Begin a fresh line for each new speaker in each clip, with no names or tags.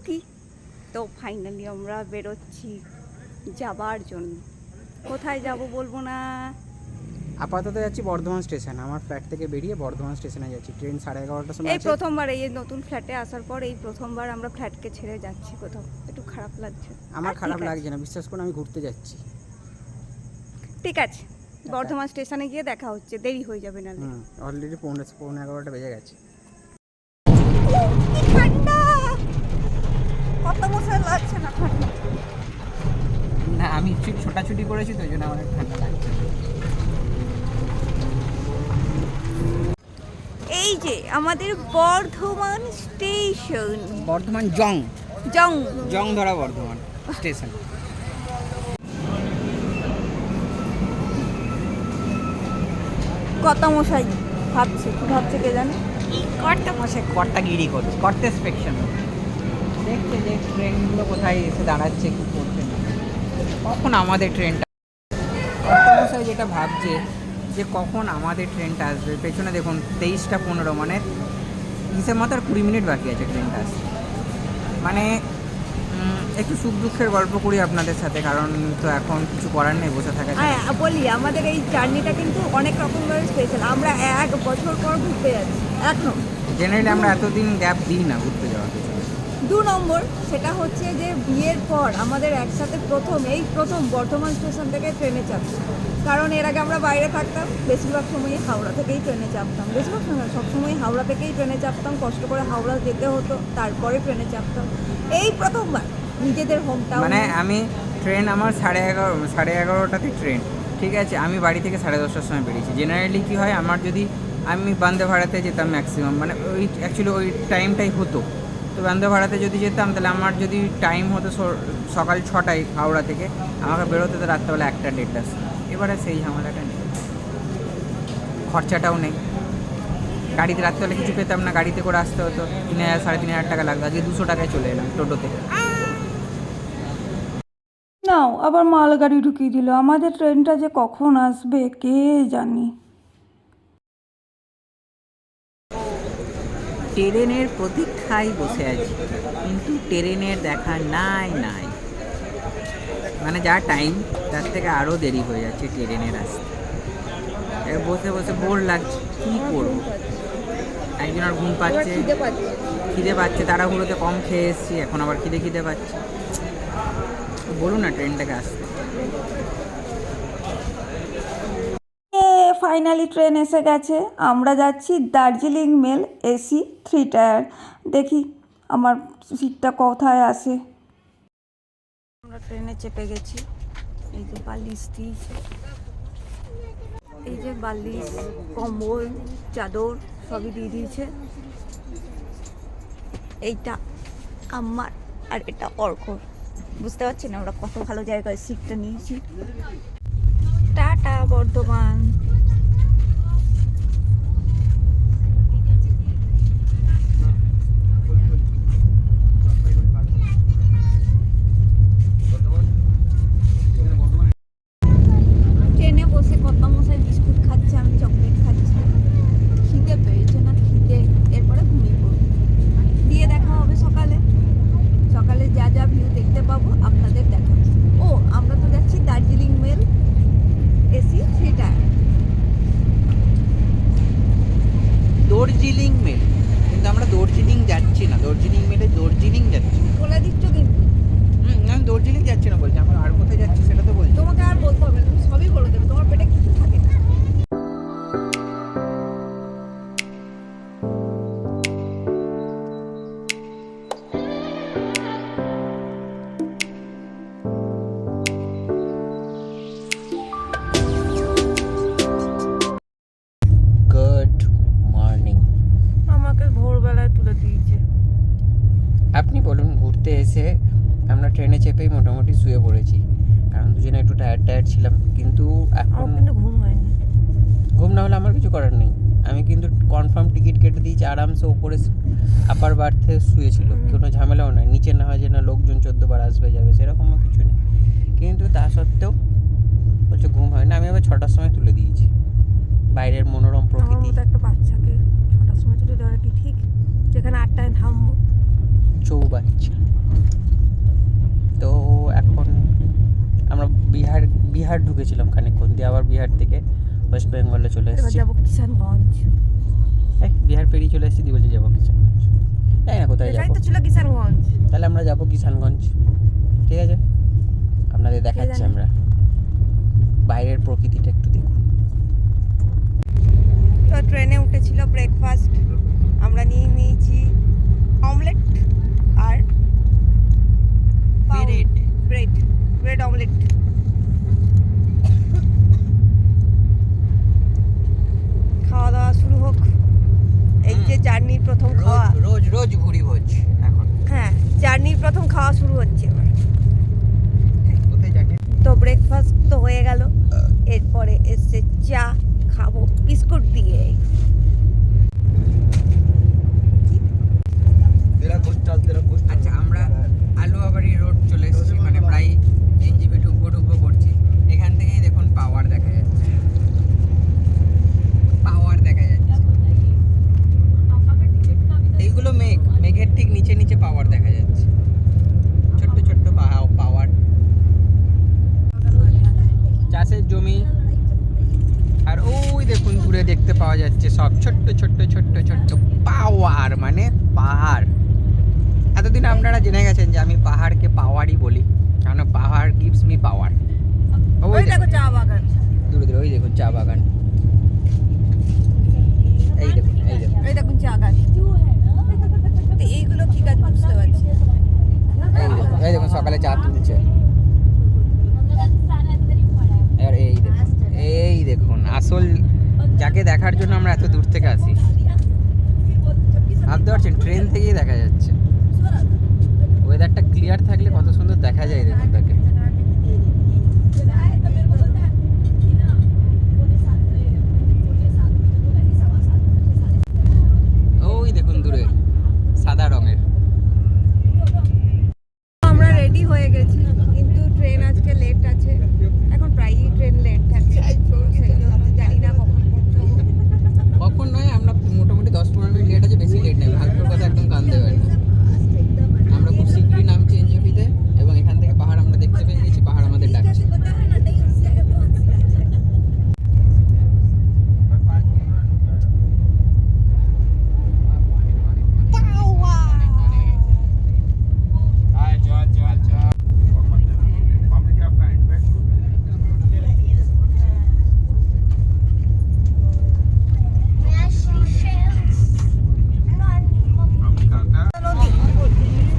ঢুকি। তো ফাইনালি আমরা বেরোচ্ছি যাবার জন্য। কোথায় যাব বলবো না।
আপাতত যাচ্ছি বর্ধমান স্টেশন। আমার ফ্ল্যাট থেকে বেরিয়ে বর্ধমান স্টেশনে যাচ্ছি। ট্রেন 11:30টার সময়
এই
আছে।
প্রথমবার এই নতুন ফ্ল্যাটে আসার পর এই প্রথমবার আমরা ফ্ল্যাটকে ছেড়ে যাচ্ছি কোথাও, একটু খারাপ লাগছে।
আমার
আর
খারাপ
ঠিক আছে,
লাগছে না, বিশ্বাস করুন, আমি ঘুরতে যাচ্ছি।
ঠিক আছে, বর্ধমান স্টেশনে গিয়ে দেখা হচ্ছে, দেরি হয়ে যাবে না।
অলরেডি 11:15 বেজে গেছে।
কি ঠান্ডা, কত মশা লাগছে না ঠান্ডা।
না, আমি ছোটাছুটি করেছি তো, ওই জন্য আমার ঠান্ডা লাগছে।
এই যে আমাদের বর্ধমান স্টেশন,
বর্ধমান জং ধরা বর্ধমান স্টেশন।
কত মশাই ভাবছে, কি ভাবছে কে জানে।
কর্তা মশাই কর্তাগিরি করছে, কর্তেস্পেকশন দেখছে যে ট্রেনগুলো কোথায় এসে দাঁড়াচ্ছে, কি করছে না, কখন আমাদের ট্রেনটা। কর্তা মশাই যেটা ভাবছে যে কখন আমাদের ট্রেনটা আসবে। পেছনে দেখুন 23:15, মানে হিসেব মতো আর 20 মিনিট বাকি আছে ট্রেনটা আসতে। মানে একটু সুখ দুঃখের গল্প করি আপনাদের সাথে, কারণ তো এখন কিছু করার নেই, বসে থাকা।
বলি আমাদের এই জার্নিটা কিন্তু অনেক রকমভাবে স্পেশাল। আমরা 1 বছর পর ঘুরতে যাচ্ছি। এখন
জেনারেলি আমরা এতদিন গ্যাপ দিই না ঘুরতে যাওয়ার পিছনে।
2 নম্বর সেটা হচ্ছে যে বিয়ের পর আমাদের একসাথে প্রথম বর্ধমান স্টেশন থেকে ট্রেনে চাপছি। কারণ এর আগে আমরা বাইরে থাকতাম, বেশিরভাগ সময়ই হাওড়া থেকেই ট্রেনে চাপতাম। বেশিরভাগ সময় সবসময় হাওড়া থেকেই ট্রেনে চাপতাম, কষ্ট করে হাওড়া যেতে হতো, তারপরে ট্রেনে চাপতাম। এই প্রথমবার নিজেদের হোম টাউন।
মানে আমি ট্রেন আমার 11:30টাতে ট্রেন, ঠিক আছে। আমি বাড়ি থেকে 10:30টার সময় বেরিয়েছি। জেনারেলি কী হয়, আমার যদি আমি বন্দে ভারতে যেতাম ম্যাক্সিমাম, মানে ওই অ্যাকচুয়ালি ওই টাইমটাই হতো। তো বন্দে ভারতে যদি যেতাম, তাহলে আমার যদি টাইম হতো সকাল 6টায় হাওড়া থেকে, আমাকে বেরোতে তো রাত্রেবেলা 1:30। এবারে সেই ঝামেলাটা নেই, খরচাটাও নেই। গাড়িতে রাত্রেবেলা কিছু পেতাম না, গাড়িতে করে আসতে হতো, 3,000-3,500 টাকা লাগতো। আজকে 200 টাকায় চলে এলাম টোটোতে।
নাও আবার মালগাড়ি ঢুকিয়ে দিল। আমাদের ট্রেনটা যে কখন আসবে কে জানি।
ট্রেনের প্রতীক্ষায় বসে আছি, কিন্তু ট্রেনের দেখা নাই। মানে যা টাইম তার থেকে আরও দেরি হয়ে যাচ্ছে ট্রেনের আসতে। বসে বসে বোর লাগছে, কী করবো। একজনের ঘুম পাচ্ছে, খিদে পাচ্ছে, তাড়াহুড়োতে কম খেয়ে এসেছি, এখন আবার খিদে পাচ্ছে। বলুন না ট্রেনটাকে আসতে।
ফাইনালি ট্রেন এসে গেছে। আমরা যাচ্ছি দার্জিলিং মেল এসি 3 টায়ার। দেখি আমার সিটটা কোথায় আসে। আমরা ট্রেনে চেপে গেছি। এই যে বালিশ দিয়েছে, এই যে বালিশ, কম্বল, চাদর সবই দিয়ে দিয়েছে। এইটা আমার আর এটা অর্কর। বুঝতে পারছি না আমরা কত ভালো জায়গায় সিটটা নিয়েছি। টাটা বর্ধমান। ট্রেনে বসে কত মশাই বিস্কুট খাচ্ছে, আমি চকলেট খাচ্ছি। খিদে পেয়েছে না খিদে, এরপরে ঘুমিয়ে পড়বো। দিয়ে দেখা হবে সকালে যা যা ভিউ দেখতে পাবো আপনাদের দেখাবো। ও আমরা তো যাচ্ছি Darjeeling mail AC 3 tier.
Darjeeling mail, কিন্তু আমরা দার্জিলিং যাচ্ছি না, দার্জিলিং মেলে দার্জিলিং যাচ্ছি।
বলে দিচ্ছ কিন্তু।
আমি দার্জিলিং যাচ্ছি না বলছি, আমরা আর কোথায় যাচ্ছি সেটা তো বলছি।
তোমাকে আর বলতে হবে না, তুমি সবই বলে দেবে, তোমার পেটে কিছু থাকে না।
Good morning.
আমাকে ভোরবেলায় তুলে দিয়েছে।
আপনি বলুন, ঘুরতে এসে আমরা ট্রেনে চেপেই মোটামুটি শুয়ে পড়েছি, কারণ দুজনে একটু টায়ার্ড ছিলাম। কিন্তু এখন
ঘুম হয়নি।
ঘুম না হলে আমার কিছু করার নেই। আমি কিন্তু কনফার্ম টিকিট কেটে দিয়েছি, আরামসে ওপরে আপার বার্থে শুয়েছিল, কোনো ঝামেলাও নয়। নিচে না হয় যে না লোকজন 14 বার আসবে যাবে, সেরকমও কিছু নেই। কিন্তু তা সত্ত্বেও বলছে ঘুম হয় না। আমি আবার 6টার সময় তুলে দিয়েছি। বাইরের মনোরম প্রকৃতি।
একটা বাচ্চাকে 6টার সময় তুলে দেওয়াটা কি ঠিক, যেখানে 8টায় থামবো।
চৌবাচ্চা। তো এখন আমরা বিহার ঢুকেছিলাম খানিকক্ষণ দিয়ে, আবার বিহার থেকে ওয়েস্ট বেঙ্গলে চলে
এবার
এসেছি।
যাবো কিষানগঞ্জ।
বিহার পেরিয়ে চলে এসেছি, দিয়ে বলছি যাবো কিষানগঞ্জ। তাই না, কোথায়
এটাই
যাবো?
তো ছিল কিষানগঞ্জ।
তাহলে আমরা যাবো কিষানগঞ্জ, ঠিক আছে? আপনাদের দেখাচ্ছি
জানে?
আমরা বাইরের প্রকৃতিটা একটু দেখুন।
তো ট্রেনে উঠেছিল ব্রেকফাস্ট, আমরা নিয়ে নিয়েছি অমলেট আর ব্রেড অমলেট। খাওয়া দাওয়া শুরু হোক। এই যে জার্নির প্রথম খাওয়া,
রোজ ভুড়ি ভোজ এখন।
হ্যাঁ জার্নির প্রথম খাওয়া শুরু হচ্ছে এবার।
কোথায় জানি।
তো ব্রেকফাস্ট তো হয়ে গেল, এরপরে এসছে চা, খাবো বিস্কুট দিয়ে।
আচ্ছা, আমরা আলুয়াবাড়ি রোড চলে এসেছি, মানে প্রায় এনজিপি ঢুকবো করছি। এখান থেকেই দেখুন পাওয়ার দেখা যাচ্ছে, এইগুলো মেঘের ঠিক নিচে পাওয়ার দেখা যাচ্ছে, ছোট্ট ছোট্ট পাওয়ার। চাষের জমি, আর ওই দেখুন দূরে দেখতে পাওয়া যাচ্ছে সব ছোট্ট পাওয়ার, মানে পাহাড়। এতদিন আপনারা জেনে গেছেন যে আমি পাহাড়কে পাওয়ারই বলি, কারণ পাহাড় গিভস মি পাওয়ার।
ওই দেখো চা বাগান,
দূরে ওই দেখুন চা বাগান, এই
দেখুন চা গাছ। তো এইগুলো কি গাছ বুঝতে পারছি।
এই দেখুন সকালে চা তুলছে। আর এই দেখুন আসল যাকে দেখার জন্য আমরা এত দূর থেকে আসি। ভাবতে পারছেন ট্রেন থেকেই দেখা যাচ্ছে। ওয়েদারটা ক্লিয়ার থাকলে কত সুন্দর দেখা যায়, দেখুন তাকে। ওই দেখুন দূরে সাদা রঙের।
আমরা রেডি হয়ে গেছি, কিন্তু ট্রেন আজকে লেট আছে। এখন প্রায়ই ট্রেন লেট থাকে, তো সেই জন্য জানি না কখন পৌঁছবো।
কখন নয়, আমরা মোটামুটি 10-15 মিনিট লেট আছে, বেশি লেট নেই। ভাগ্যের কথা একদম কান দেবেন না। আমরা খুব শীঘ্রই নামছি এনজেপিতে, এবং এখান থেকে পাহাড় আমরা দেখতে পেয়ে গেছি, পাহাড় আমাদের ডাকছে।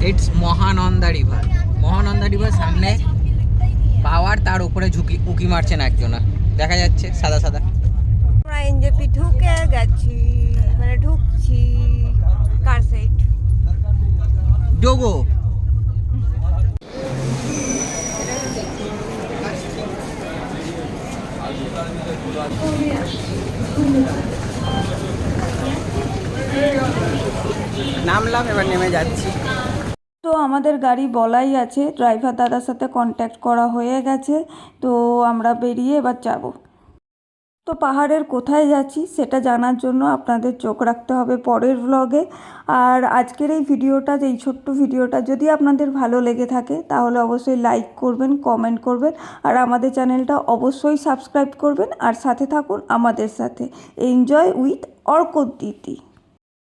ইটস মহানন্দা রিভার সামনে পাওয়ার, তার উপরে উকি মারছেন একজনা, দেখা যাচ্ছে সাদা।
আমরা এনজেপি ঢুকে গেছি, মানে ঢুকছি কার সাইড
ডোগো। নামলাম, এবার নেমে যাচ্ছি।
তো আমাদের গাড়ি বলাই আছে, ড্রাইভার দাদার সাথে কন্ট্যাক্ট করা হয়ে গেছে। তো আমরা বেরিয়ে এবার যাব। তো পাহাড়ের কোথায় যাচ্ছি সেটা জানার জন্য আপনাদের চোখ রাখতে হবে পরের ব্লগে। আর আজকের এই ভিডিওটা, এই ছোট্ট ভিডিওটা যদি আপনাদের ভালো লেগে থাকে তাহলে অবশ্যই লাইক করবেন, কমেন্ট করবেন, আর আমাদের চ্যানেলটা অবশ্যই সাবস্ক্রাইব করবেন। আর সাথে থাকুন আমাদের সাথে। Enjoy with অর্কদ্যুতি।